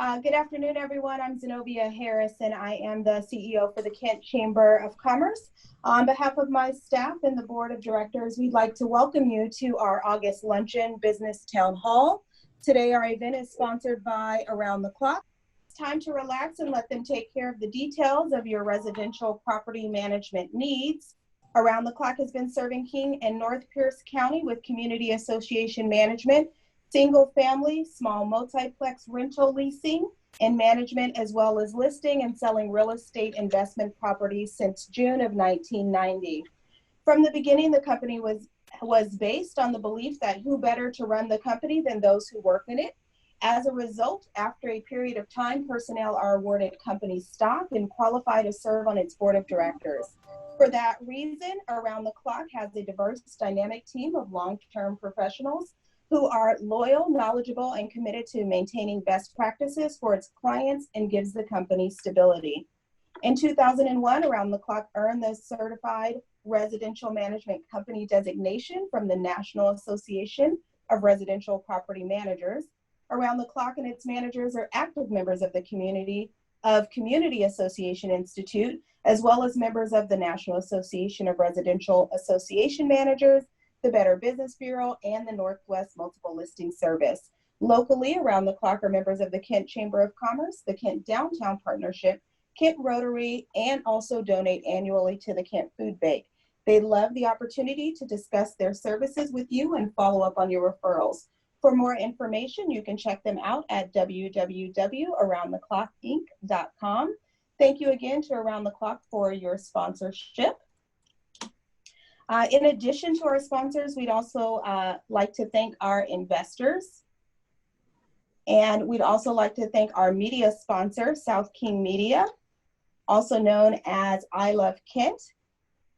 Good afternoon, everyone. I'm Zenobia Harris, and I am the CEO for the Kent Chamber of Commerce. On behalf of my staff and the Board of Directors, we'd like to welcome you to our August Luncheon Business Town Hall. Today, our event is sponsored by Around the Clock. It's time to relax and let them take care of the details of your residential property management needs. Around the Clock has been serving King and North Pierce County with community association management, single family, small multiplex rental leasing and management, as well as listing and selling real estate investment properties since June of 1990. From the beginning, the company was based on the belief that who better to run the company than those who work in it. As a result, after a period of time, personnel are awarded company stock and qualify to serve on its board of directors. For that reason, Around the Clock has a diverse, dynamic team of long-term professionals who are loyal, knowledgeable, and committed to maintaining best practices for its clients and gives the company stability. In 2001, Around the Clock earned the Certified Residential Management Company designation from the National Association of Residential Property Managers. Around the Clock and its managers are active members of the Community Association Institute, as well as members of the National Association of Residential Association Managers, the Better Business Bureau, and the Northwest Multiple Listing Service. Locally, Around the Clock are members of the Kent Chamber of Commerce, the Kent Downtown Partnership, Kent Rotary, and also donate annually to the Kent Food Bank. They love the opportunity to discuss their services with you and follow up on your referrals. For more information, you can check them out at www.aroundtheclockinc.com. Thank you again to Around the Clock for your sponsorship. In addition to our sponsors, we'd also like to thank our investors. And we'd also like to thank our media sponsor, South King Media, also known as I Love Kent.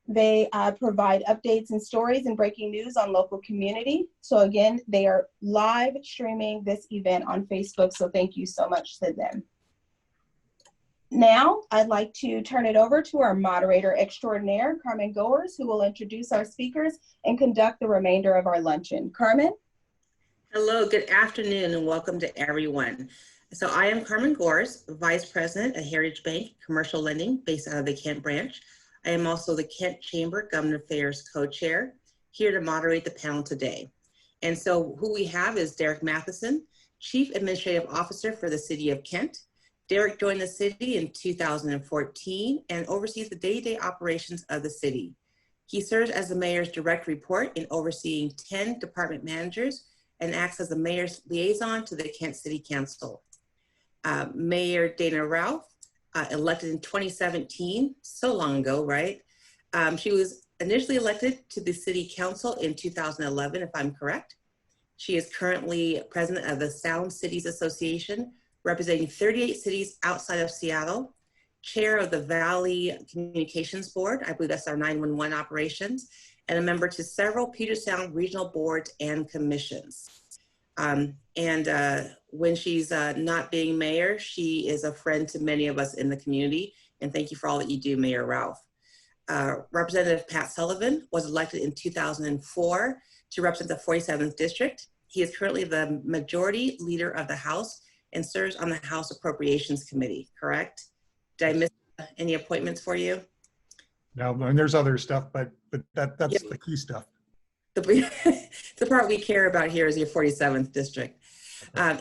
They provide updates and stories and breaking news on local community. So again, they are live streaming this event on Facebook. So thank you so much to them. Now, I'd like to turn it over to our moderator extraordinaire, Carmen Goers, who will introduce our speakers and conduct the remainder of our luncheon. Carmen? Hello, good afternoon, and welcome to everyone. So I am Carmen Goers, Vice President at Heritage Bank Commercial Lending, based out of the Kent branch. I am also the Kent Chamber Government Affairs Co-Chair, here to moderate the panel today. And so who we have is Derek Matheson, Chief Administrative Officer for the City of Kent. Derek joined the city in 2014 and oversees the day-to-day operations of the city. He serves as the mayor's direct report in overseeing 10 department managers and acts as the mayor's liaison to the Kent City Council. Mayor Dana Ralph, elected in 2017, so long ago, right? She was initially elected to the City Council in 2011, if I'm correct. She is currently president of the Sound Cities Association, representing 38 cities outside of Seattle, chair of the Valley Communications Board, I believe that's our 911 operations, and a member to several Puget Sound regional boards and commissions. When she's not being mayor, she is a friend to many of us in the community, and thank you for all that you do, Mayor Ralph. Representative Pat Sullivan was elected in 2004 to represent the 47th District. He is currently the majority leader of the House and serves on the House Appropriations Committee, correct? Did I miss any appointments for you? No, and there's other stuff, but that's yep. The key stuff. The part we care about here is your 47th district.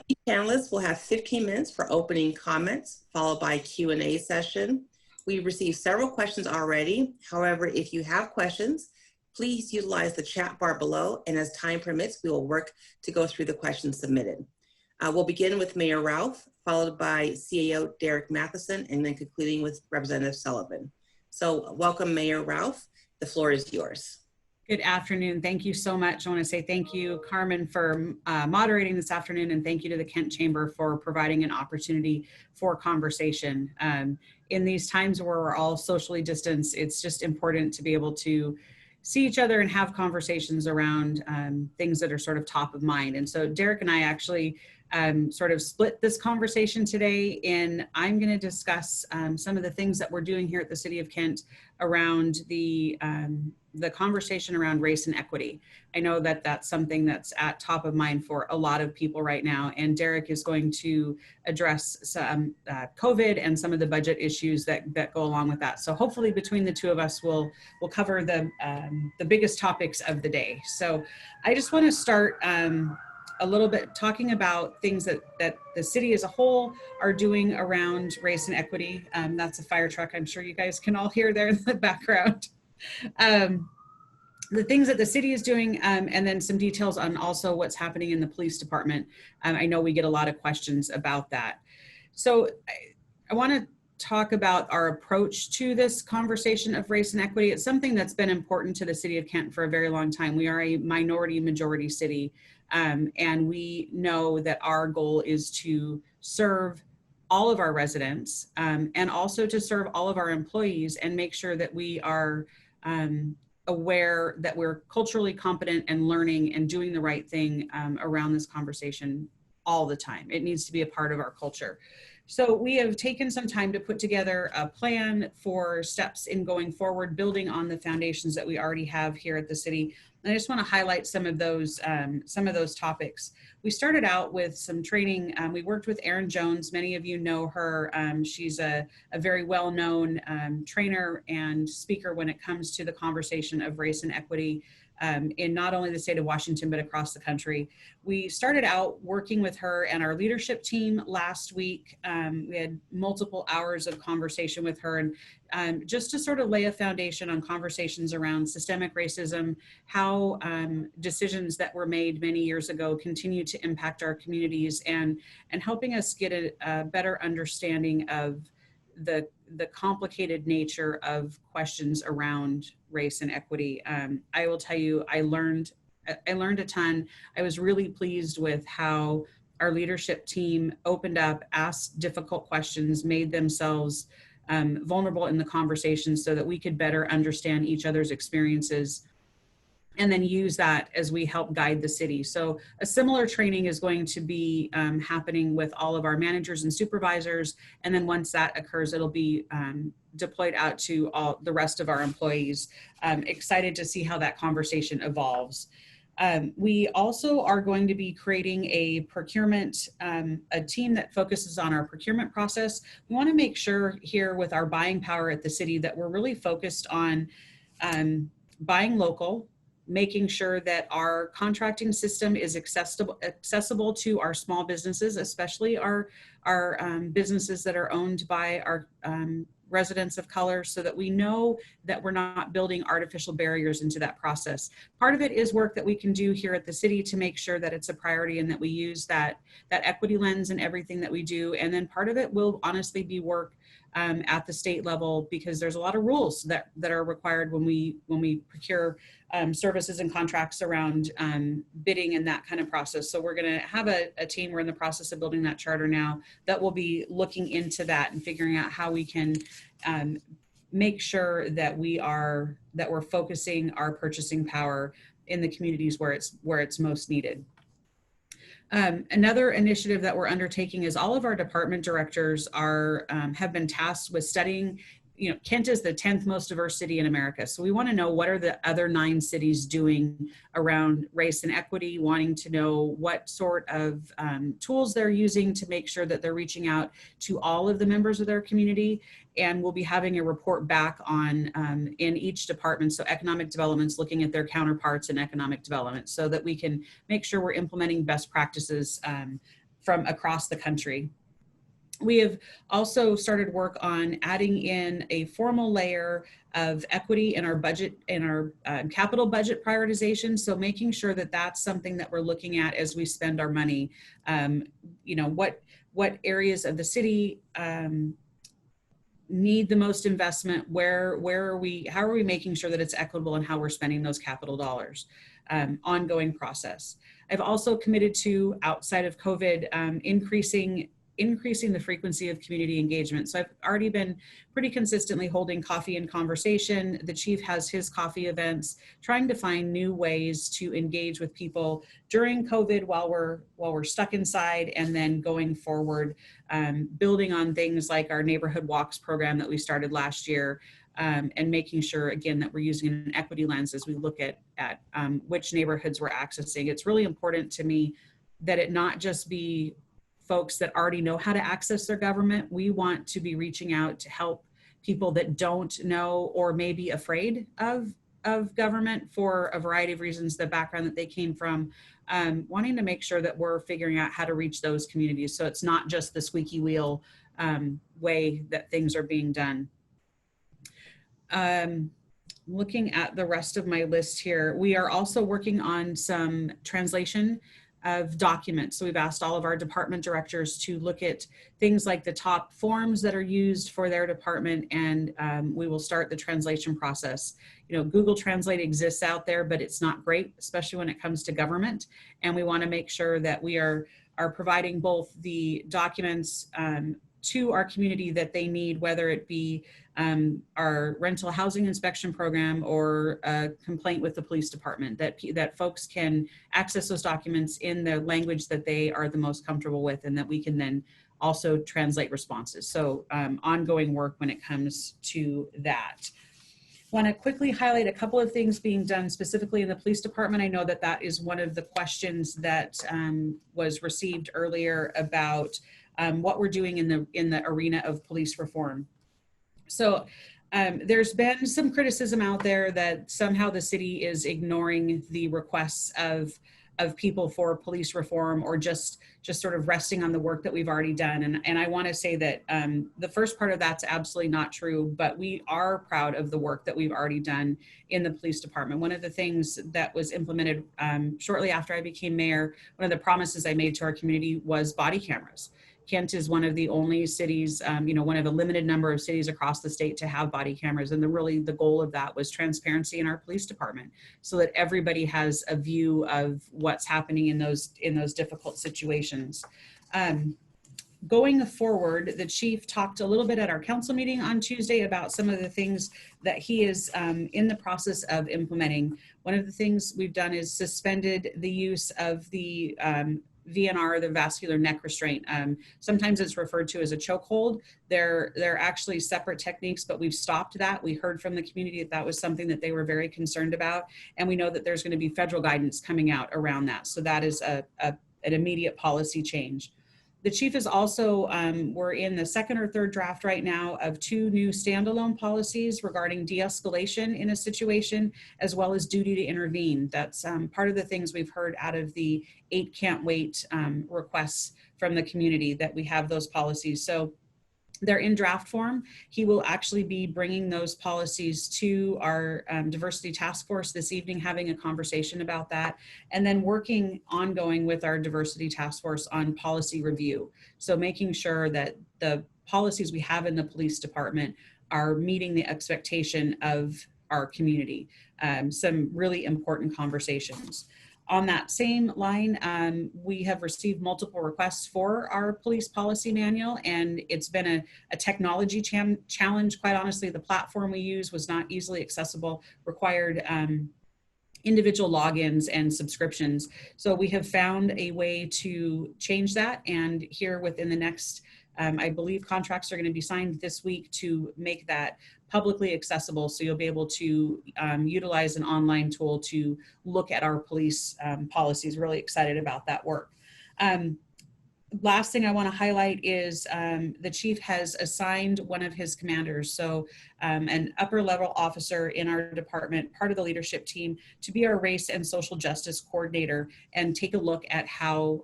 Each panelist will have 15 minutes for opening comments, followed by a Q&A session. We've received several questions already. However, if you have questions, please utilize the chat bar below, and as time permits, we will work to go through the questions submitted. We'll begin with Mayor Ralph, followed by CAO Derek Matheson, and then concluding with Representative Sullivan. So welcome, Mayor Ralph. The floor is yours. Good afternoon. Thank you so much. I want to say thank you, Carmen, for moderating this afternoon, and thank you to the Kent Chamber for providing an opportunity for conversation. In these times where we're all socially distanced, it's just important to be able to see each other and have conversations around things that are sort of top of mind. And so Derek and I actually sort of split this conversation today, and I'm going to discuss some of the things that we're doing here at the City of Kent around the the conversation around race and equity. I know that that's something that's at top of mind for a lot of people right now. And Derek is going to address some COVID and some of the budget issues that go along with that. So hopefully between the two of us, we'll cover the biggest topics of the day. So I just want to start a little bit talking about things that the city as a whole are doing around race and equity. That's a fire truck. I'm sure you guys can all hear there in the background. The things that the city is doing, and then some details on also what's happening in the police department. I know we get a lot of questions about that. So I want to talk about our approach to this conversation of race and equity. It's something that's been important to the city of Kent for a very long time. We are a minority majority city, and we know that our goal is to serve all of our residents, and also to serve all of our employees and make sure that we are aware that we're culturally competent and learning and doing the right thing around this conversation all the time. It needs to be a part of our culture. So we have taken some time to put together a plan for steps in going forward, building on the foundations that we already have here at the city. And I just want to highlight some of those topics. We started out with some training. We worked with Erin Jones. Many of you know her. She's a very well-known trainer and speaker when it comes to the conversation of race and equity in not only the state of Washington, but across the country. We started out working with her and our leadership team last week. We had multiple hours of conversation with her, and just to sort of lay a foundation on conversations around systemic racism, how decisions that were made many years ago continue to impact our communities, and helping us get a better understanding of the complicated nature of questions around race and equity. I will tell you, I learned a ton. I was really pleased with how our leadership team opened up, asked difficult questions, made themselves vulnerable in the conversation so that we could better understand each other's experiences, and then use that as we help guide the city. So a similar training is going to be happening with all of our managers and supervisors. And then once that occurs, it'll be deployed out to all the rest of our employees. Excited to see how that conversation evolves. We also are going to be creating a procurement, a team that focuses on our procurement process. We want to make sure here with our buying power at the city that we're really focused on buying local, making sure that our contracting system is accessible to our small businesses, especially our businesses that are owned by our residents of color, so that we know that we're not building artificial barriers into that process. Part of it is work that we can do here at the city to make sure that it's a priority and that we use that equity lens in everything that we do. And then part of it will honestly be work at the state level, because there's a lot of rules that are required when we procure services and contracts around bidding and that kind of process. So we're going to have a team. We're in the process of building that charter now that will be looking into that and figuring out how we can make sure that we're focusing our purchasing power in the communities where it's most needed. Another initiative that we're undertaking is all of our department directors have been tasked with studying. Kent is the 10th most diverse city in America. So we want to know what are the other 9 cities doing around race and equity, wanting to know what sort of tools they're using to make sure that they're reaching out to all of the members of their community. And we'll be having a report back on in each department. So economic development's looking at their counterparts in economic development so that we can make sure we're implementing best practices from across the country. We have also started work on adding in a formal layer of equity in our budget, in our capital budget prioritization. So making sure that that's something that we're looking at as we spend our money. What areas of the city need the most investment? How are we making sure that it's equitable in how we're spending those capital dollars? Ongoing process. I've also committed to, outside of COVID, increasing the frequency of community engagement. So I've already been pretty consistently holding coffee and conversation. The chief has his coffee events, trying to find new ways to engage with people during COVID while we're stuck inside, and then going forward, building on things like our neighborhood walks program that we started last year, and making sure, again, that we're using an equity lens as we look at which neighborhoods we're accessing. It's really important to me that it not just be folks that already know how to access their government. We want to be reaching out to help people that don't know or may be afraid of government for a variety of reasons, the background that they came from, wanting to make sure that we're figuring out how to reach those communities. So it's not just the squeaky wheel way that things are being done. Looking at the rest of my list here, we are also working on some translation of documents. So we've asked all of our department directors to look at things like the top forms that are used for their department, and we will start the translation process. You know, Google Translate exists out there, but it's not great, especially when it comes to government. And we want to make sure that we are providing both the documents to our community that they need, whether it be our rental housing inspection program or a complaint with the police department, that folks can access those documents in the language that they are the most comfortable with, and that we can then also translate responses. So ongoing work when it comes to that. Want to quickly highlight a couple of things being done specifically in the police department. I know that that is one of the questions that was received earlier about what we're doing in the arena of police reform. So there's been some criticism out there that somehow the city is ignoring the requests of people for police reform, or just sort of resting on the work that we've already done. And I want to say that the first part of that's absolutely not true, but we are proud of the work that we've already done in the police department. One of the things that was implemented shortly after I became mayor, one of the promises I made to our community was body cameras. Kent is one of the only cities, one of a limited number of cities across the state to have body cameras. And really the goal of that was transparency in our police department, so that everybody has a view of what's happening in those difficult situations. Going forward, the chief talked a little bit at our council meeting on Tuesday about some of the things that he is in the process of implementing. One of the things we've done is suspended the use of the VNR, the vascular neck restraint. Sometimes it's referred to as a chokehold. They're actually separate techniques, but we've stopped that. We heard from the community that was something that they were very concerned about. And we know that there's going to be federal guidance coming out around that. So that is an immediate policy change. The chief is also, we're in the second or third draft right now of 2 new standalone policies regarding de-escalation in a situation, as well as duty to intervene. That's part of the things we've heard out of the 8 can't wait requests from the community, that we have those policies. So they're in draft form. He will actually be bringing those policies to our diversity task force this evening, having a conversation about that, and then working ongoing with our diversity task force on policy review. So making sure that the policies we have in the police department are meeting the expectation of our community. Some really important conversations. On that same line, we have received multiple requests for our police policy manual, and it's been a technology challenge. Quite honestly, the platform we use was not easily accessible, required individual logins and subscriptions. So we have found a way to change that, and here within the next, I believe contracts are going to be signed this week to make that publicly accessible. So you'll be able to utilize an online tool to look at our police policies. Really excited about that work. Last thing I want to highlight is the chief has assigned one of his commanders, so an upper level officer in our department, part of the leadership team, to be our race and social justice coordinator, and take a look at how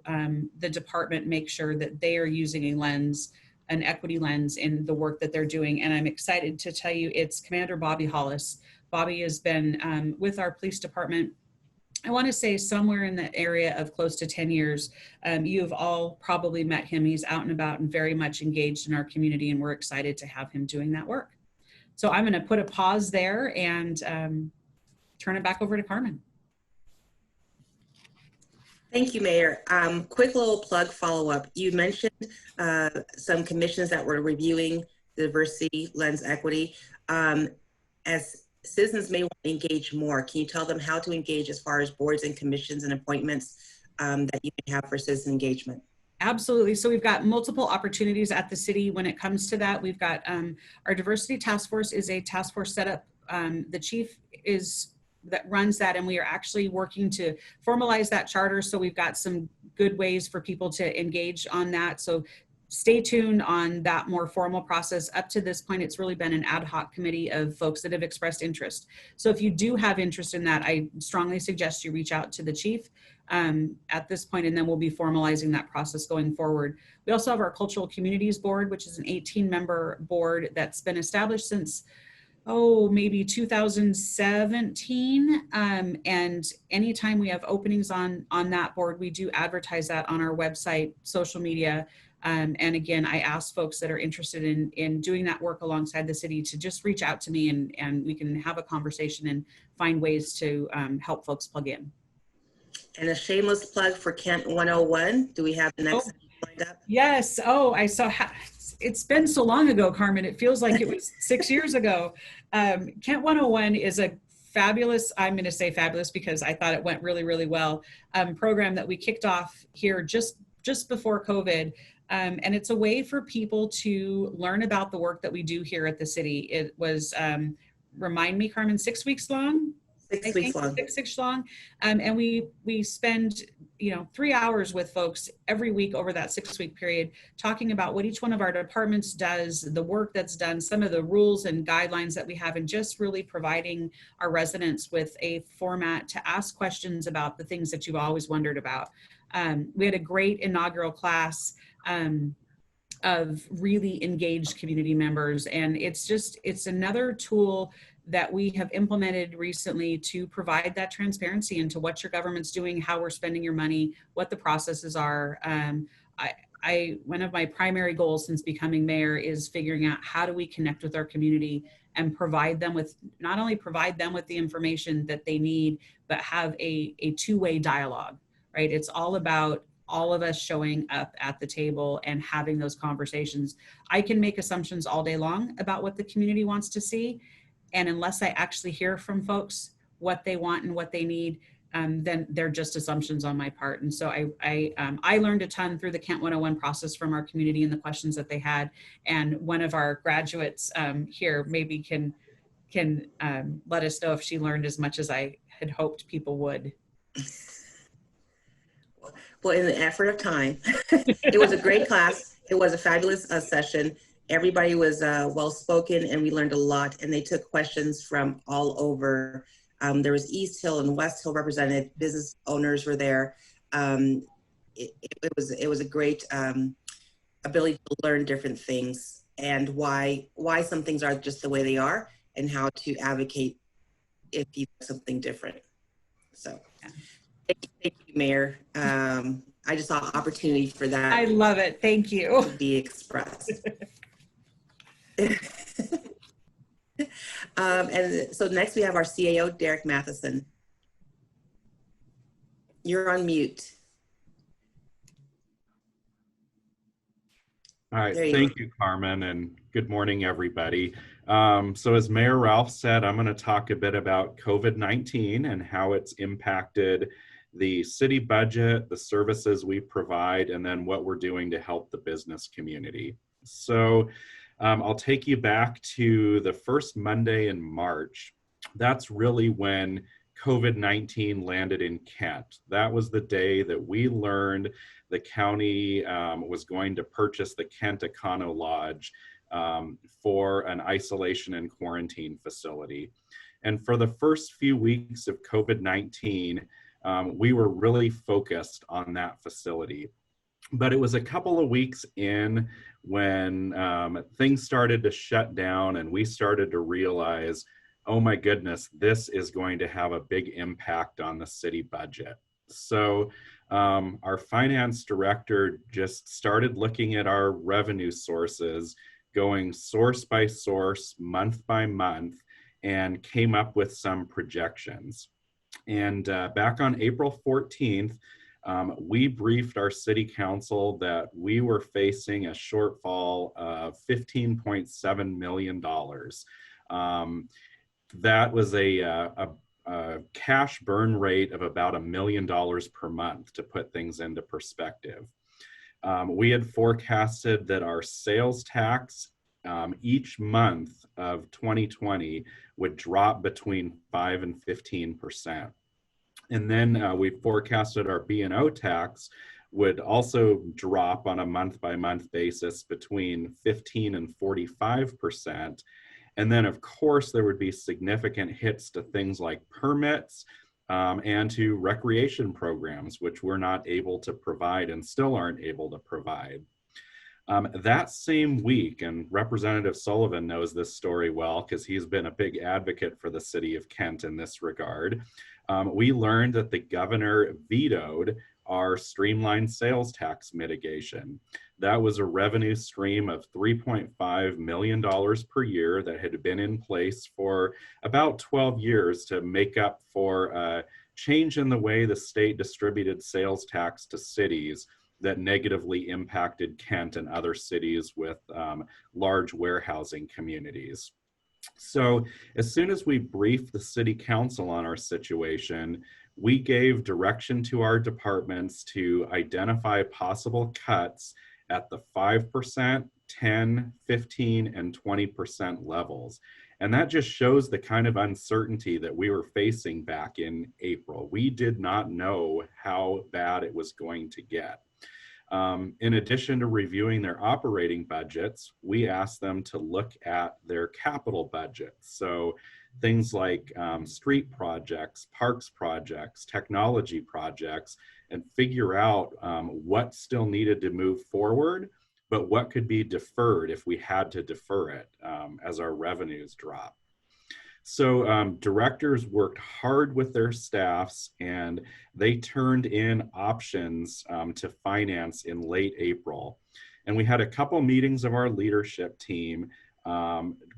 the department makes sure that they are using a lens, an equity lens, in the work that they're doing. And I'm excited to tell you it's Commander Bobby Hollis. Bobby has been with our police department, I want to say somewhere in the area of close to 10 years. You have all probably met him. He's out and about and very much engaged in our community, and we're excited to have him doing that work. So I'm going to put a pause there and turn it back over to Carmen. Thank you, Mayor. Quick little plug follow-up. You mentioned some commissions that were reviewing diversity, lens, equity. As citizens may want to engage more, can you tell them how to engage as far as boards and commissions and appointments that you can have for citizen engagement? Absolutely. So we've got multiple opportunities at the city when it comes to that. We've got our diversity task force is a task force set up. The chief is that runs that, and we are actually working to formalize that charter. So we've got some good ways for people to engage on that. So stay tuned on that more formal process. Up to this point, it's really been an ad hoc committee of folks that have expressed interest. So if you do have interest in that, I strongly suggest you reach out to the chief at this point, and then we'll be formalizing that process going forward. We also have our Cultural Communities Board, which is an 18-member board that's been established since, maybe 2017. And anytime we have openings on that board, we do advertise that on our website, social media. And again, I ask folks that are interested in doing that work alongside the city to just reach out to me, and we can have a conversation and find ways to help folks plug in. And a shameless plug for Kent 101. Do we have the next lined up? Yes. I saw. It's been so long ago, Carmen. It feels like it was 6 years ago. Kent 101 is a fabulous, I'm going to say fabulous because I thought it went really, really well, program that we kicked off here just before COVID. And it's a way for people to learn about the work that we do here at the city. It was, remind me, Carmen, 6 weeks long? 6 weeks long. Six long. And we spend, 3 hours with folks every week over that 6-week period, talking about what each one of our departments does, the work that's done, some of the rules and guidelines that we have, and just really providing our residents with a format to ask questions about the things that you've always wondered about. We had a great inaugural class of really engaged community members. And it's another tool that we have implemented recently to provide that transparency into what your government's doing, how we're spending your money, what the processes are. One of my primary goals since becoming mayor is figuring out how do we connect with our community and not only provide them with the information that they need, but have a two-way dialogue, right? It's all about all of us showing up at the table and having those conversations. I can make assumptions all day long about what the community wants to see. And unless I actually hear from folks what they want and what they need, then they're just assumptions on my part. And so I learned a ton through the Kent 101 process from our community and the questions that they had. And one of our graduates here maybe can let us know if she learned as much as I had hoped people would. Well, in the effort of time, it was a great class. It was a fabulous session. Everybody was well-spoken, and we learned a lot, and they took questions from all over. There was East Hill and West Hill represented, business owners were there. It was a great ability to learn different things and why some things are just the way they are and how to advocate if you do something different. So thank you, Mayor. I just saw opportunity for that. I love it. Thank you. To be expressed. And so next we have our CAO, Derek Matheson. You're on mute. All right, thank you, Carmen, and good morning, everybody. So as Mayor Ralph said, I'm going to talk a bit about COVID-19 and how it's impacted the city budget, the services we provide, and then what we're doing to help the business community. So I'll take you back to the first Monday in March. That's really when COVID-19 landed in Kent. That was the day that we learned the county was going to purchase the Kent Econo Lodge for an isolation and quarantine facility. And for the first few weeks of COVID-19, we were really focused on that facility. But it was a couple of weeks in when things started to shut down and we started to realize, oh my goodness, this is going to have a big impact on the city budget. So our finance director just started looking at our revenue sources, going source by source, month by month, and came up with some projections. And back on April 14th, we briefed our city council that we were facing a shortfall of $15.7 million. That was a cash burn rate of about $1 million per month, to put things into perspective. We had forecasted that our sales tax each month of 2020 would drop between 5 and 15%. And then we forecasted our B&O tax would also drop on a month-by-month basis between 15 and 45%. And then, of course, there would be significant hits to things like permits and to recreation programs, which we're not able to provide and still aren't able to provide. That same week, and Representative Sullivan knows this story well because he's been a big advocate for the city of Kent in this regard, we learned that the governor vetoed our streamlined sales tax mitigation. That was a revenue stream of $3.5 million per year that had been in place for about 12 years to make up for a change in the way the state distributed sales tax to cities that negatively impacted Kent and other cities with large warehousing communities. So as soon as we briefed the city council on our situation, we gave direction to our departments to identify possible cuts at the 5%, 10, 15, and 20% levels. And that just shows the kind of uncertainty that we were facing back in April. We did not know how bad it was going to get. In addition to reviewing their operating budgets, we asked them to look at their capital budgets. So things like street projects, parks projects, technology projects, and figure out what still needed to move forward, but what could be deferred if we had to defer it as our revenues drop. So directors worked hard with their staffs and they turned in options to finance in late April. And we had a couple meetings of our leadership team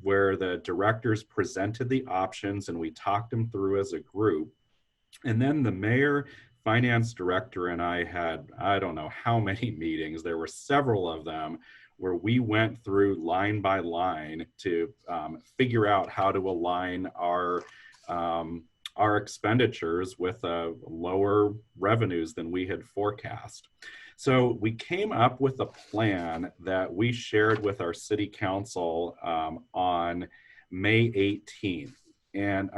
where the directors presented the options and we talked them through as a group. And then the mayor, finance director, and I had, I don't know how many meetings, there were several of them, where we went through line by line to figure out how to align our expenditures with lower revenues than we had forecast. So we came up with a plan that we shared with our city council on May 18th. And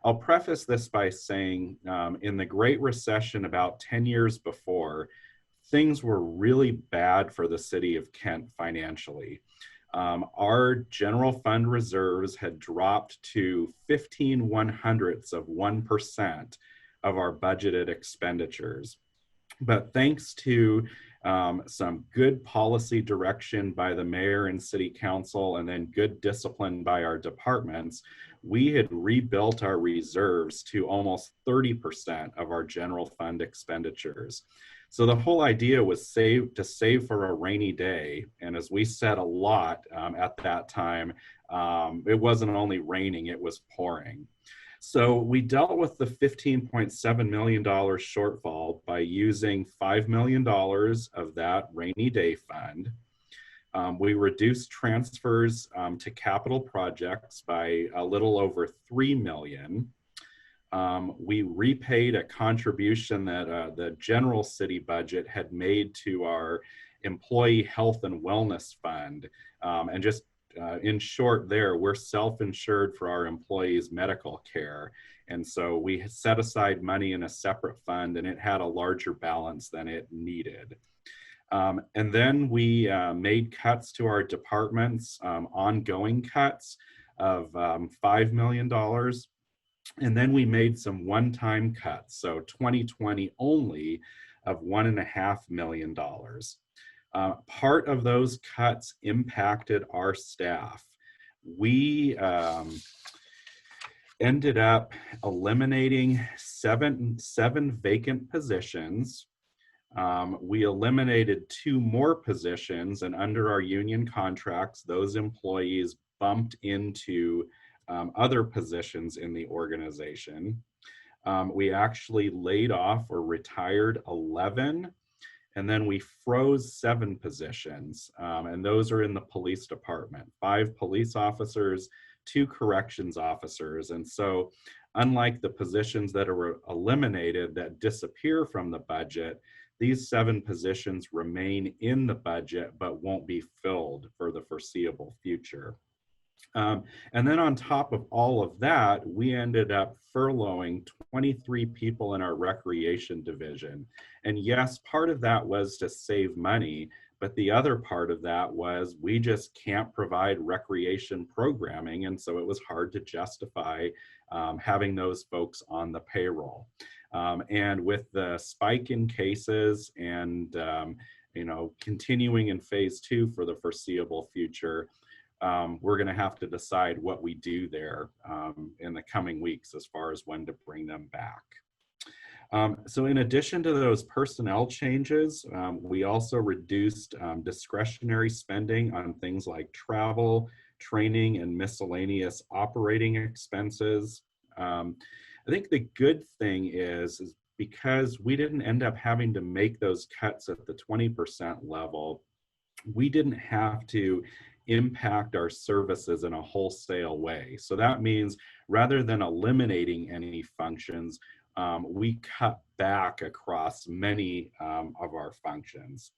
I'll preface this by saying in the Great Recession about 10 years before, things were really bad for the city of Kent financially. Our general fund reserves had dropped to 0.15 of our budgeted expenditures. But thanks to some good policy direction by the mayor and city council and then good discipline by our departments, we had rebuilt our reserves to almost 30% of our general fund expenditures. So the whole idea was to save for a rainy day. And as we said a lot at that time, it wasn't only raining, it was pouring. So we dealt with the $15.7 million shortfall by using $5 million of that rainy day fund. We reduced transfers to capital projects by a little over $3 million. We repaid a contribution that the general city budget had made to our employee health and wellness fund. And just in short there, we're self-insured for our employees' medical care. And so we set aside money in a separate fund and it had a larger balance than it needed. And then we made cuts to our departments, ongoing cuts of $5 million. And then we made some one-time cuts, so 2020 only, of $1.5 million. Part of those cuts impacted our staff. We ended up eliminating seven vacant positions. We eliminated 2 more positions, and under our union contracts, those employees bumped into other positions in the organization. We actually laid off or retired 11, and then we froze 7 positions, and those are in the police department, 5 police officers, 2 corrections officers. And so unlike the positions that are eliminated that disappear from the budget, these 7 positions remain in the budget but won't be filled for the foreseeable future. And then on top of all of that, we ended up furloughing 23 people in our recreation division. And yes, part of that was to save money, but the other part of that was we just can't provide recreation programming. And so it was hard to justify having those folks on the payroll. And with the spike in cases and continuing in phase 2 for the foreseeable future, we're going to have to decide what we do there in the coming weeks as far as when to bring them back. So in addition to those personnel changes, we also reduced discretionary spending on things like travel, training, and miscellaneous operating expenses. I think the good thing is because we didn't end up having to make those cuts at the 20% level, we didn't have to impact our services in a wholesale way. So that means rather than eliminating any functions, we cut back across many of our functions.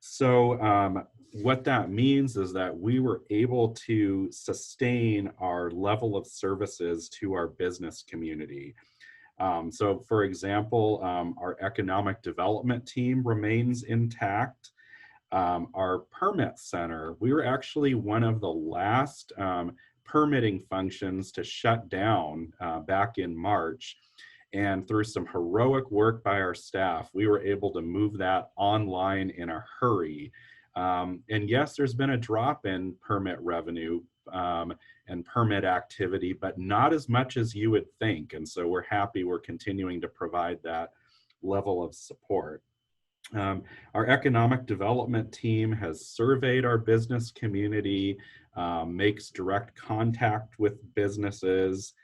So what that means is that we were able to sustain our level of services to our business community. So for example, our economic development team remains intact. Our permit center, we were actually one of the last permitting functions to shut down back in March. And through some heroic work by our staff, we were able to move that online in a hurry. And yes, there's been a drop in permit revenue and permit activity, but not as much as you would think. And so we're happy we're continuing to provide that level of support. Our economic development team has surveyed our business community, makes direct contact with businesses.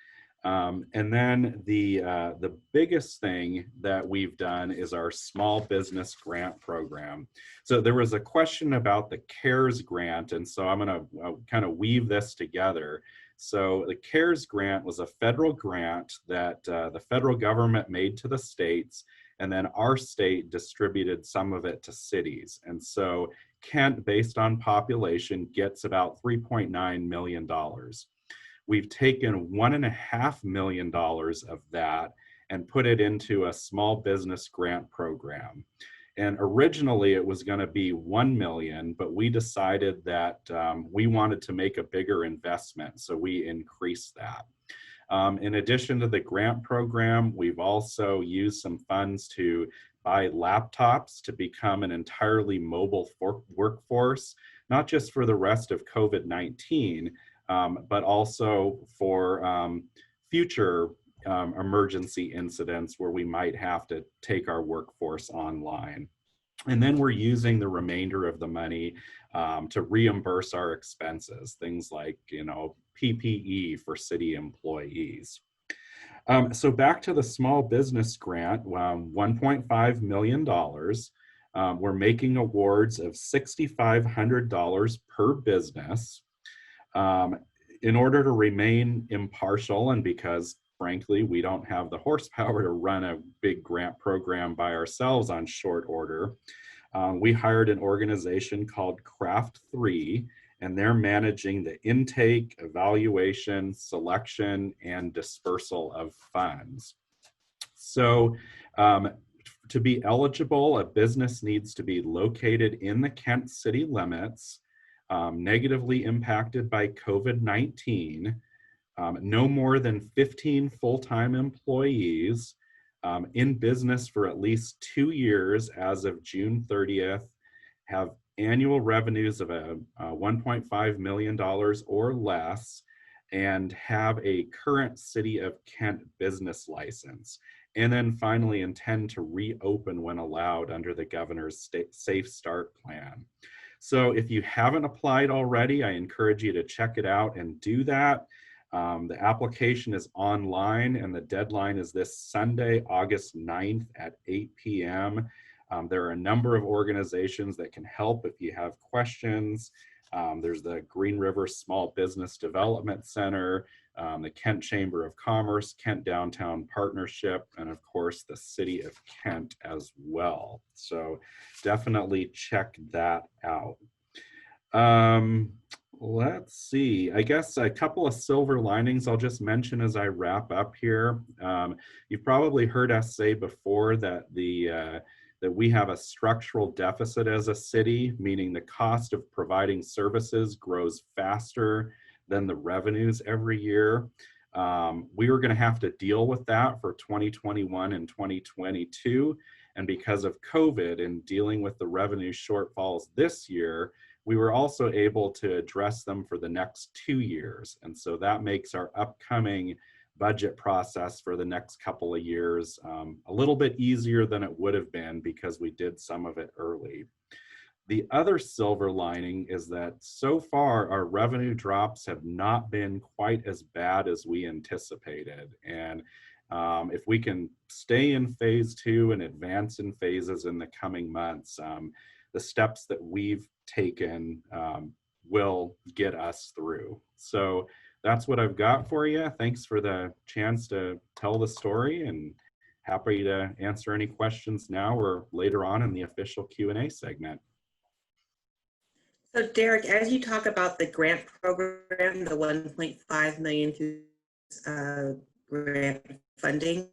And then the biggest thing that we've done is our small business grant program. So there was a question about the CARES grant, and so I'm going to kind of weave this together. So the CARES grant was a federal grant that the federal government made to the states, and then our state distributed some of it to cities. And so Kent, based on population, gets about $3.9 million. We've taken $1.5 million of that and put it into a small business grant program. And originally it was going to be 1 million, but we decided that we wanted to make a bigger investment, so we increased that. In addition to the grant program, we've also used some funds to buy laptops to become an entirely mobile workforce, not just for the rest of COVID-19, but also for future emergency incidents where we might have to take our workforce online. And then we're using the remainder of the money to reimburse our expenses, things like, PPE for city employees. So back to the small business grant, $1.5 million. We're making awards of $6,500 per business. In order to remain impartial, and because frankly, we don't have the horsepower to run a big grant program by ourselves on short order, we hired an organization called Craft 3, and they're managing the intake, evaluation, selection, and dispersal of funds. So to be eligible, a business needs to be located in the Kent city limits, negatively impacted by COVID-19, no more than 15 full-time employees, in business for at least 2 years as of June 30th, have annual revenues of $1.5 million or less, and have a current City of Kent business license. And then finally intend to reopen when allowed under the governor's Safe Start plan. So if you haven't applied already, I encourage you to check it out and do that. The application is online and the deadline is this Sunday, August 9th at 8 p.m. There are a number of organizations that can help if you have questions. There's the Green River Small Business Development Center, the Kent Chamber of Commerce, Kent Downtown Partnership, and of course the City of Kent as well. So definitely check that out. Let's see, I guess a couple of silver linings I'll just mention as I wrap up here. You've probably heard us say before that that we have a structural deficit as a city, meaning the cost of providing services grows faster than the revenues every year. We were going to have to deal with that for 2021 and 2022. And because of COVID and dealing with the revenue shortfalls this year, we were also able to address them for the next 2 years. And so that makes our upcoming budget process for the next couple of years a little bit easier than it would have been because we did some of it early. The other silver lining is that so far our revenue drops have not been quite as bad as we anticipated. And if we can stay in phase 2 and advance in phases in the coming months, the steps that we've taken will get us through. So that's what I've got for you. Thanks for the chance to tell the story, and happy to answer any questions now or later on in the official Q&A segment. So Derek, as you talk about the grant program, the 1.5 million through grant funding,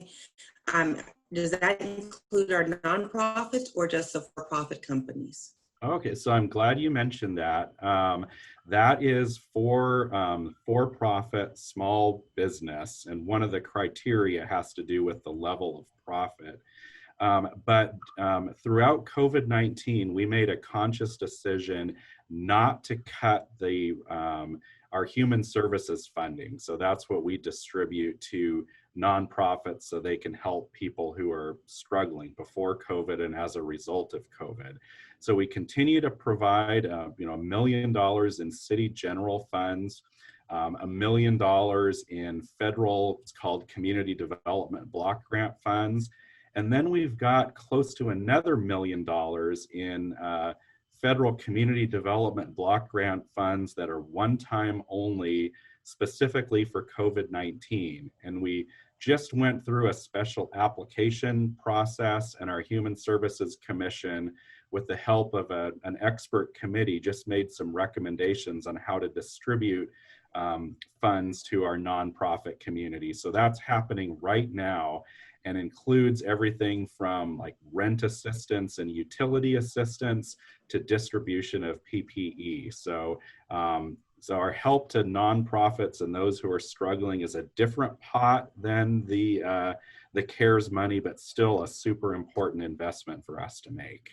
does that include our nonprofits or just the for-profit companies? Okay, so I'm glad you mentioned that. That is for for-profit small business, and one of the criteria has to do with the level of profit. But throughout COVID-19, we made a conscious decision not to cut our human services funding. So that's what we distribute to nonprofits so they can help people who are struggling before COVID and as a result of COVID. So we continue to provide $1 million in city general funds, $1 million in federal, it's called community development block grant funds. And then we've got close to another $1 million in federal community development block grant funds that are one-time only, specifically for COVID-19. And we just went through a special application process, and our Human Services Commission, with the help of an expert committee, just made some recommendations on how to distribute funds to our nonprofit community. So that's happening right now, and includes everything from like rent assistance and utility assistance to distribution of PPE. So, so our help to nonprofits and those who are struggling is a different pot than the CARES money, but still a super important investment for us to make.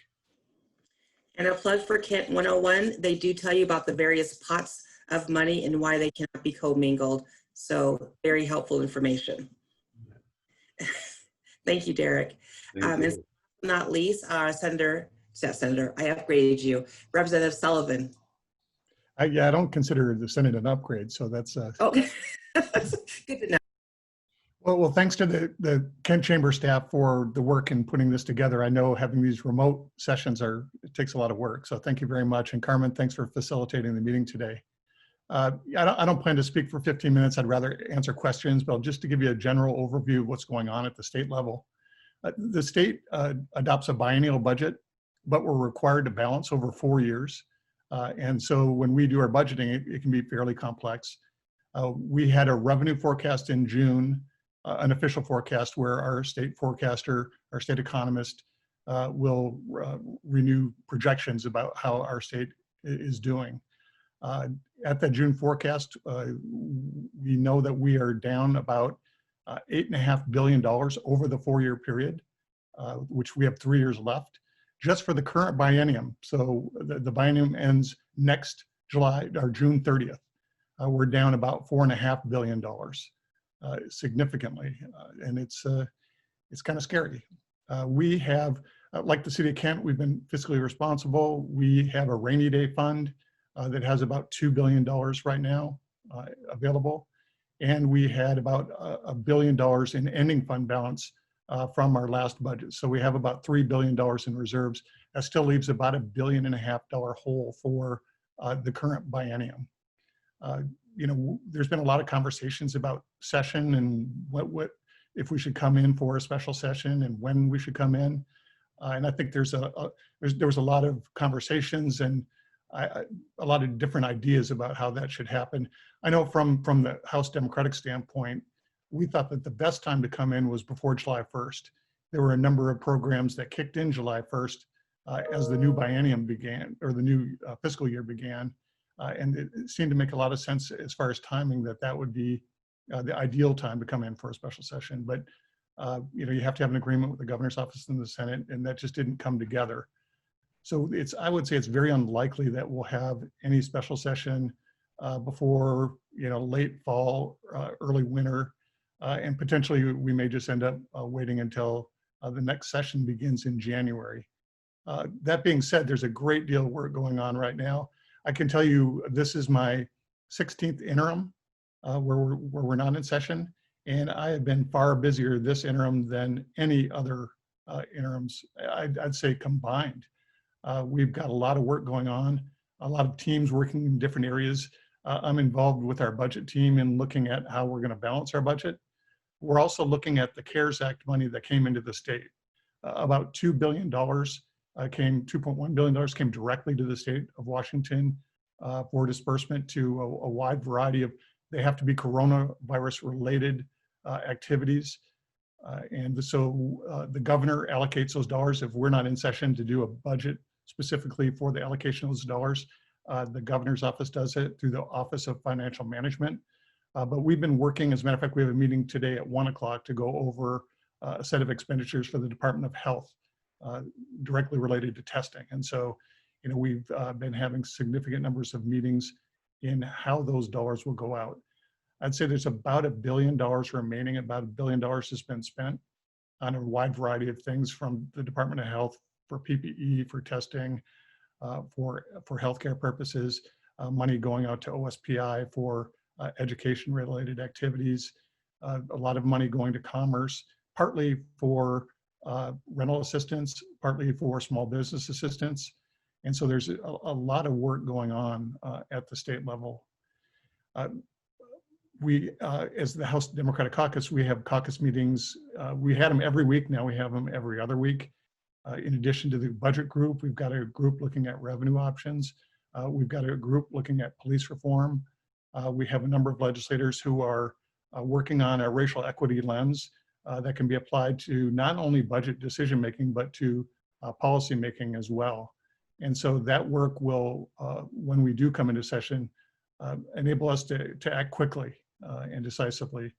And a plug for Kent 101, they do tell you about the various pots of money and why they cannot be commingled. So very helpful information. Thank you, Derek. And not least, Senator, I upgraded you, Representative Sullivan. Yeah, I don't consider the Senate an upgrade, so that's oh, good to know. Well, thanks to the Kent Chamber staff for the work in putting this together. I know having these remote sessions it takes a lot of work, so thank you very much. And Carmen, thanks for facilitating the meeting today. I don't plan to speak for 15 minutes. I'd rather answer questions, but just to give you a general overview of what's going on at the state level. The state adopts a biennial budget, but we're required to balance over 4 years. And so when we do our budgeting, it can be fairly complex. We had a revenue forecast in June, an official forecast where our state forecaster, our state economist will renew projections about how our state is doing. At the June forecast, we know that we are down about $8.5 billion over the 4-year period, which we have 3 years left, just for the current biennium. So the biennium ends next July or June 30th. We're down about $4.5 billion, significantly, and it's kind of scary. We have, like the City of Kent, we've been fiscally responsible. We have a rainy day fund that has about $2 billion right now available. And we had about $1 billion in ending fund balance from our last budget. So we have about $3 billion in reserves. That still leaves about $1.5 billion hole for the current biennium. You know, there's been a lot of conversations about session and what if we should come in for a special session and when we should come in. And I think there was a lot of conversations and a lot of different ideas about how that should happen. I know from the House Democratic standpoint, we thought that the best time to come in was before July 1st. There were a number of programs that kicked in July 1st as the new biennium began, or the new fiscal year began. And it seemed to make a lot of sense as far as timing that would be the ideal time to come in for a special session. But you know, you have to have an agreement with the governor's office and the Senate, and that just didn't come together. So I would say it's very unlikely that we'll have any special session before, you know, late fall, early winter, and potentially we may just end up waiting until the next session begins in January. That being said, there's a great deal of work going on right now. I can tell you this is my 16th interim where we're not in session, and I have been far busier this interim than any other interims, I'd say combined. We've got a lot of work going on, a lot of teams working in different areas. I'm involved with our budget team in looking at how we're going to balance our budget. We're also looking at the CARES Act money that came into the state. About $2 billion $2.1 billion came directly to the state of Washington for disbursement to a wide variety of, they have to be coronavirus related activities. And so the governor allocates those dollars. If we're not in session to do a budget specifically for the allocation of those dollars, the governor's office does it through the Office of Financial Management. But we've been working, as a matter of fact, we have a meeting today at 1 o'clock to go over a set of expenditures for the Department of Health directly related to testing. And so, you know, we've been having significant numbers of meetings in how those dollars will go out. I'd say there's about $1 billion remaining. About $1 billion has been spent on a wide variety of things from the Department of Health for PPE, for testing, for healthcare purposes, money going out to OSPI for education-related activities, a lot of money going to commerce, partly for rental assistance, partly for small business assistance. And so there's a lot of work going on at the state level. We, as the House Democratic Caucus, we have caucus meetings. We had them every week. Now we have them every other week. In addition to the budget group, we've got a group looking at revenue options. We've got a group looking at police reform. We have a number of legislators who are working on a racial equity lens that can be applied to not only budget decision-making, but to policy making as well. And so that work will, when we do come into session, enable us to act quickly and decisively.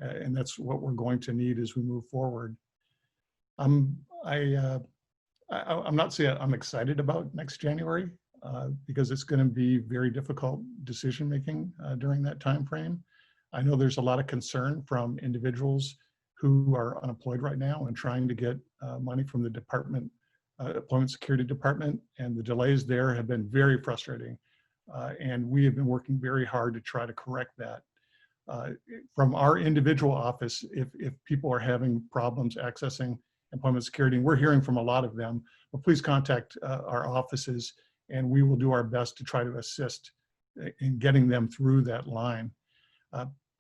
And that's what we're going to need as we move forward. I'm not saying I'm excited about next January because it's going to be very difficult decision-making during that time frame. I know there's a lot of concern from individuals who are unemployed right now and trying to get money from the department, Employment Security Department, and the delays there have been very frustrating. And we have been working very hard to try to correct that. From our individual office, if people are having problems accessing employment security, and we're hearing from a lot of them, but please contact our offices and we will do our best to try to assist in getting them through that line.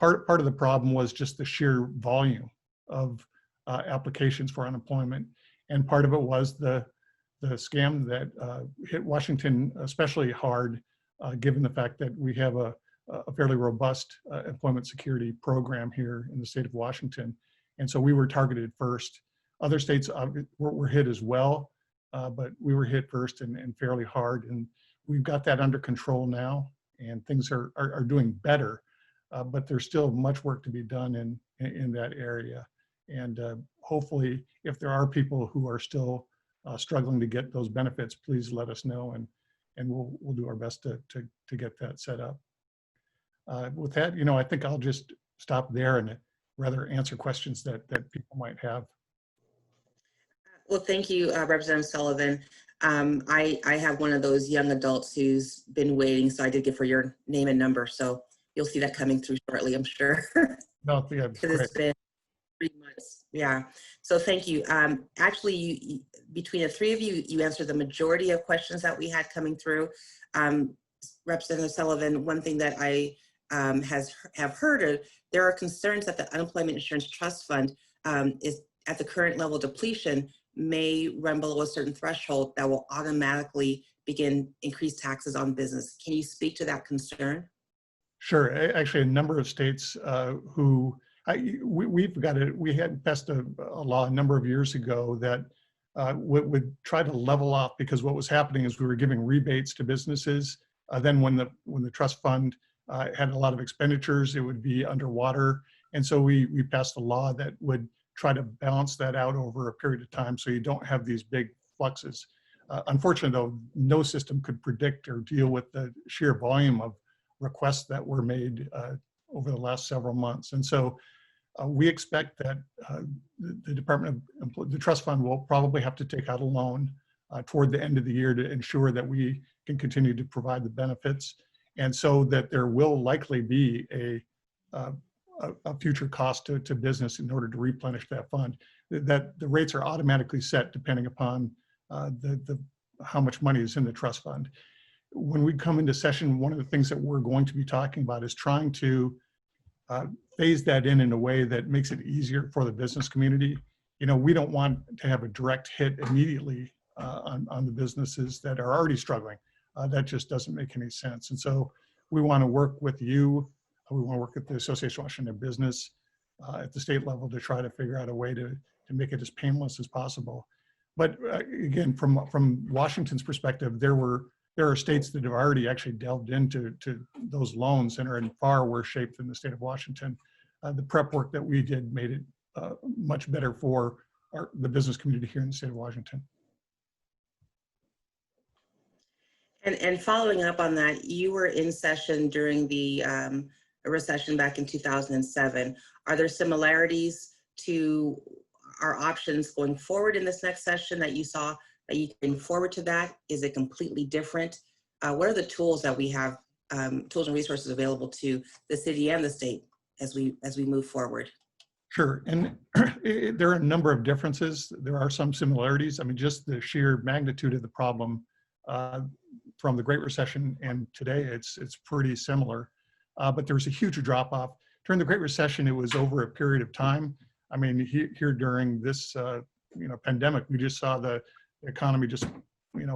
Part of the problem was just the sheer volume of applications for unemployment. And part of it was the scam that hit Washington especially hard, given the fact that we have a fairly robust employment security program here in the state of Washington. And so we were targeted first. Other states were hit as well, but we were hit first and fairly hard. And we've got that under control now, and things are doing better, but there's still much work to be done in that area. And hopefully, if there are people who are still struggling to get those benefits, please let us know, and we'll do our best to get that set up. With that, you know, I think I'll just stop there and rather answer questions that people might have. Well, thank you, Representative Sullivan. I have one of those young adults who's been waiting, so I did give her your name and number. So you'll see that coming through shortly, I'm sure. No, yeah, It's been 3 months. Yeah. So thank you. Actually, between the three of you, you answered the majority of questions that we had coming through. Representative Sullivan, one thing that I have heard of, there are concerns that the Unemployment Insurance Trust Fund is at the current level of depletion may run below a certain threshold that will automatically begin increased taxes on business. Can you speak to that concern? Sure. Actually, a number of states we had passed a law a number of years ago that would try to level off, because what was happening is we were giving rebates to businesses. Then when the trust fund had a lot of expenditures, it would be underwater. And so we passed a law that would try to balance that out over a period of time so you don't have these big fluxes. Unfortunately, though, no system could predict or deal with the sheer volume of requests that were made over the last several months. And so we expect that the the trust fund will probably have to take out a loan toward the end of the year to ensure that we can continue to provide the benefits. And so that there will likely be a future cost to business in order to replenish that fund. That the rates are automatically set depending upon how much money is in the trust fund. When we come into session, one of the things that we're going to be talking about is trying to phase that in a way that makes it easier for the business community. You know, we don't want to have a direct hit immediately on the businesses that are already struggling. That just doesn't make any sense. And so we want to work with you. We want to work with the Association of Washington Business at the state level to try to figure out a way to make it as painless as possible. But again, from Washington's perspective, there are states that have already actually delved into those loans and are in far worse shape than the state of Washington. The prep work that we did made it much better for the business community here in the state of Washington. And following up on that, you were in session during the recession back in 2007. Are there similarities to our options going forward in this next session that you saw that you can bring forward to that? Is it completely different? What are the tools that we have, tools and resources available to the city and the state as we move forward? Sure, and there are a number of differences. There are some similarities. I mean, just the sheer magnitude of the problem from the Great Recession and today, it's pretty similar. But there's a huge drop off. During the Great Recession, it was over a period of time. I mean, here during this pandemic, we just saw the economy just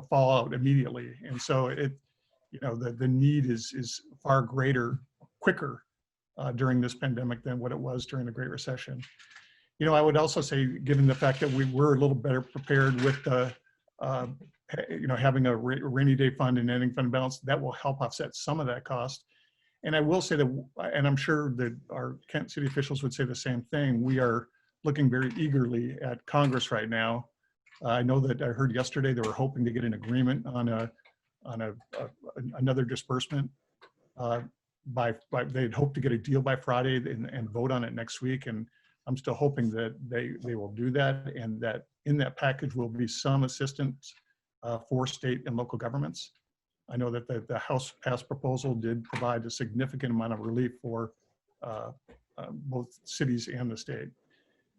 fall out immediately, and so the need is far greater, quicker during this pandemic than what it was during the Great Recession. I would also say, given the fact that we were a little better prepared with having a rainy day fund and ending fund balance, that will help offset some of that cost. And I will say that, and I'm sure that our Kent City officials would say the same thing, we are looking very eagerly at Congress right now. I know that I heard yesterday they were hoping to get an agreement on another disbursement. They'd hope to get a deal by Friday and vote on it next week. And I'm still hoping that they will do that, and that in that package will be some assistance for state and local governments. I know that the House passed proposal did provide a significant amount of relief for both cities and the state.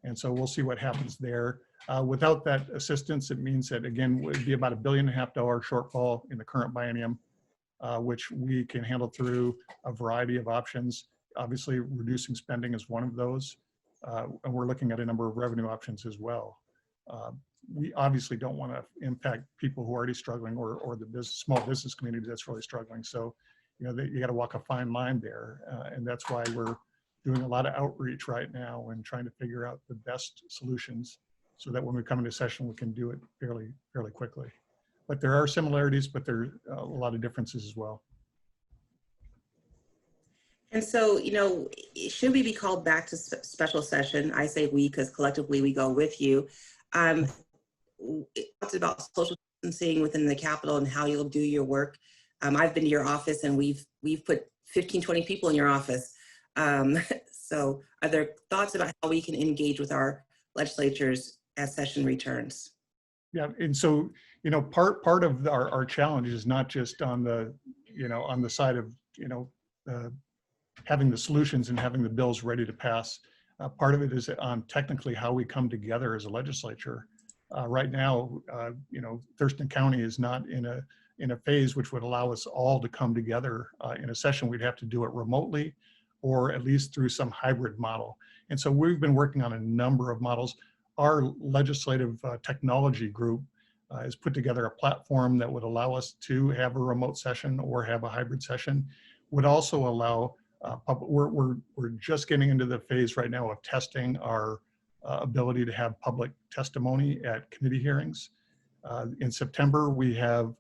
And so we'll see what happens there. Without that assistance, it means that, again, it would be about $1.5 billion shortfall in the current biennium, which we can handle through a variety of options. Obviously, reducing spending is one of those. And we're looking at a number of revenue options as well. We obviously don't want to impact people who are already struggling, or the small business community that's really struggling. So, you got to walk a fine line there. And that's why we're doing a lot of outreach right now and trying to figure out the best solutions so that when we come into session, we can do it fairly quickly. But there are similarities, but there are a lot of differences as well. And so, should we be called back to special session? I say we, because collectively we go with you. It talks about social distancing within the Capitol and how you'll do your work. I've been to your office, and we've put 15, 20 people in your office. So are there thoughts about how we can engage with our legislatures as session returns? Yeah, and so, part of our challenge is not just on the, on the side of, having the solutions and having the bills ready to pass. Part of it is on technically how we come together as a legislature. Right now, Thurston County is not in in a phase which would allow us all to come together in a session. We'd have to do it remotely or at least through some hybrid model. And so we've been working on a number of models. Our legislative technology group has put together a platform that would allow us to have a remote session or have a hybrid session. Would also allow, we're just getting into the phase right now of testing our ability to have public testimony at committee hearings. In September, we have,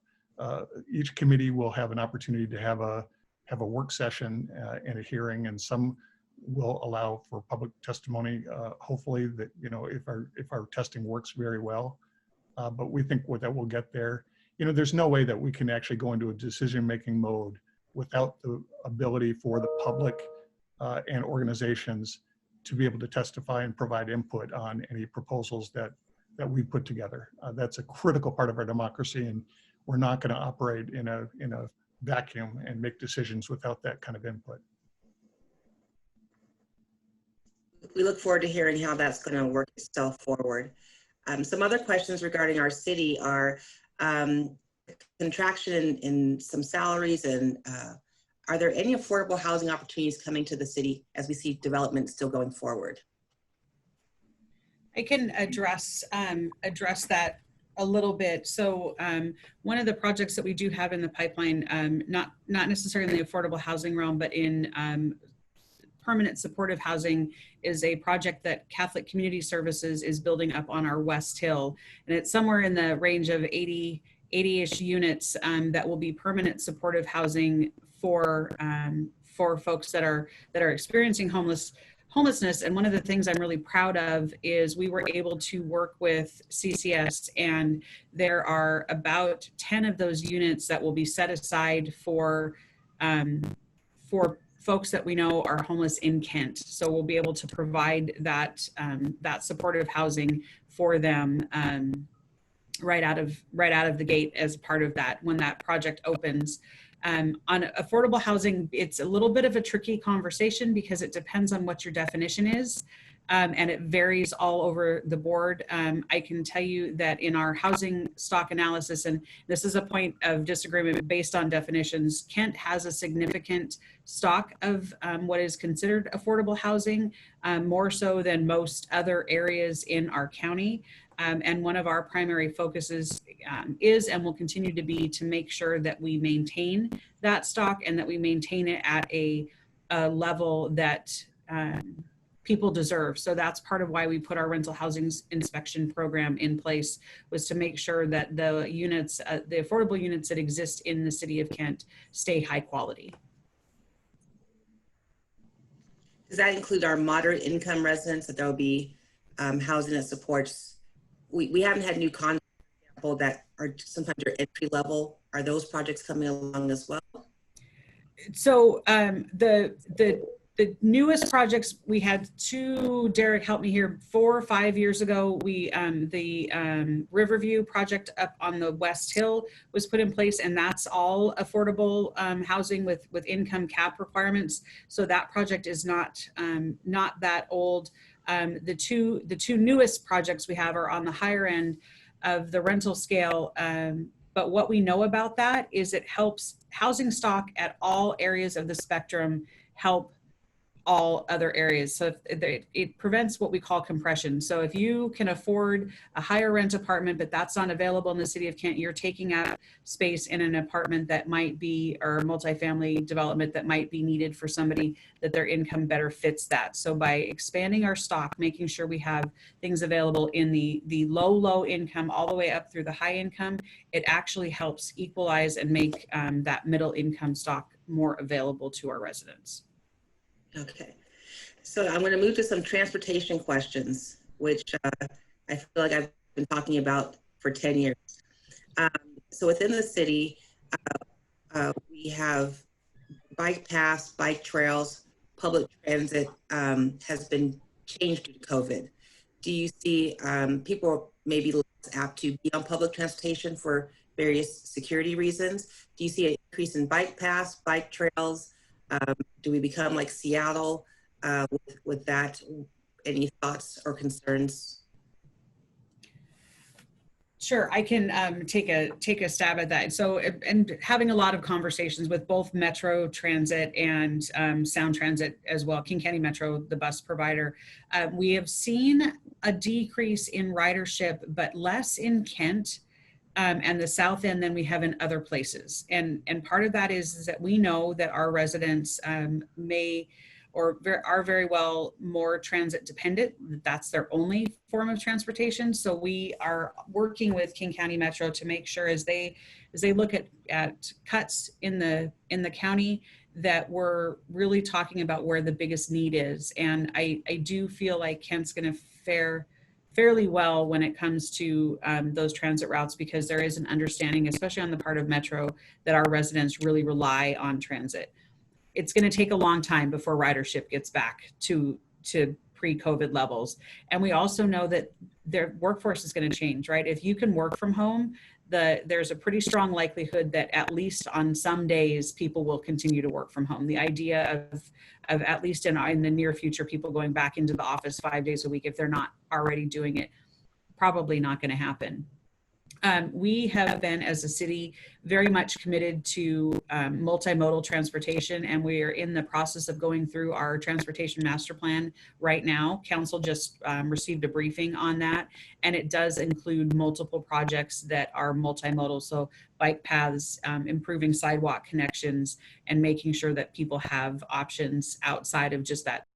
each committee will have an opportunity to have a work session and a hearing, and some will allow for public testimony. Hopefully that, if our testing works very well, but we think that we'll get there. There's no way that we can actually go into a decision-making mode without the ability for the public and organizations to be able to testify and provide input on any proposals that we put together. That's a critical part of our democracy, and we're not going to operate in a vacuum and make decisions without that kind of input. We look forward to hearing how that's going to work itself forward. Some other questions regarding our city are contraction in some salaries, and are there any affordable housing opportunities coming to the city as we see development still going forward? I can address that a little bit. So one of the projects that we do have in the pipeline, not necessarily in the affordable housing realm, but in permanent supportive housing, is a project that Catholic Community Services is building up on our West Hill. And it's somewhere in the range of 80-ish units that will be permanent supportive housing for folks that are experiencing homelessness. And one of the things I'm really proud of is we were able to work with CCS, and there are about 10 of those units that will be set aside for folks that we know are homeless in Kent. So we'll be able to provide that supportive housing for them right out of the gate as part of that when that project opens. On affordable housing, it's a little bit of a tricky conversation because it depends on what your definition is, and it varies all over the board. I can tell you that in our housing stock analysis, and this is a point of disagreement based on definitions, Kent has a significant stock of what is considered affordable housing, more so than most other areas in our county. And one of our primary focuses is and will continue to be to make sure that we maintain that stock and that we maintain it at a level that people deserve. So that's part of why we put our rental housing inspection program in place, was to make sure that the units, the affordable units that exist in the city of Kent, stay high quality. Does that include our moderate income residents, that there will be housing that supports? We haven't had new condos, for example, that are sometimes your entry level. Are those projects coming along as well? So the newest projects, we had two, Derek, help me here, 4 or 5 years ago, the Riverview project up on the West Hill was put in place, and that's all affordable housing with income cap requirements. So that project is not that old. The two newest projects we have are on the higher end of the rental scale. But what we know about that is it helps housing stock at all areas of the spectrum help all other areas. So it prevents what we call compression. So if you can afford a higher rent apartment, but that's not available in the city of Kent, you're taking up space in an apartment that might be, or multifamily development that might be needed for somebody that their income better fits that. So by expanding our stock, making sure we have things available in the low income all the way up through the high income, it actually helps equalize and make that middle income stock more available to our residents. Okay, so I'm going to move to some transportation questions, which I feel like I've been talking about for 10 years. So within the city, we have bike paths, bike trails, public transit has been changed due to COVID. Do you see people maybe less apt to be on public transportation for various security reasons? Do you see an increase in bike paths, bike trails? Do we become like Seattle with that? Any thoughts or concerns? Sure, I can take a stab at that. So, and having a lot of conversations with both Metro Transit and Sound Transit as well, King County Metro, the bus provider, we have seen a decrease in ridership, but less in Kent and the South End than we have in other places. And part of that is that we know that our residents may or are very well more transit dependent. That's their only form of transportation. So we are working with King County Metro to make sure as they look at cuts in the county, that we're really talking about where the biggest need is. And I do feel like Kent's going to fare fairly well when it comes to those transit routes, because there is an understanding, especially on the part of Metro, that our residents really rely on transit. It's going to take a long time before ridership gets back to pre-COVID levels. And we also know that their workforce is going to change, right? If you can work from home, there's a pretty strong likelihood that at least on some days, people will continue to work from home. The idea of at least in the near future, people going back into the office 5 days a week, if they're not already doing it, probably not going to happen. We have been, as a city, very much committed to multimodal transportation, and we are in the process of going through our transportation master plan right now. Council just received a briefing on that, and it does include multiple projects that are multimodal, so bike paths, improving sidewalk connections, and making sure that people have options outside of just that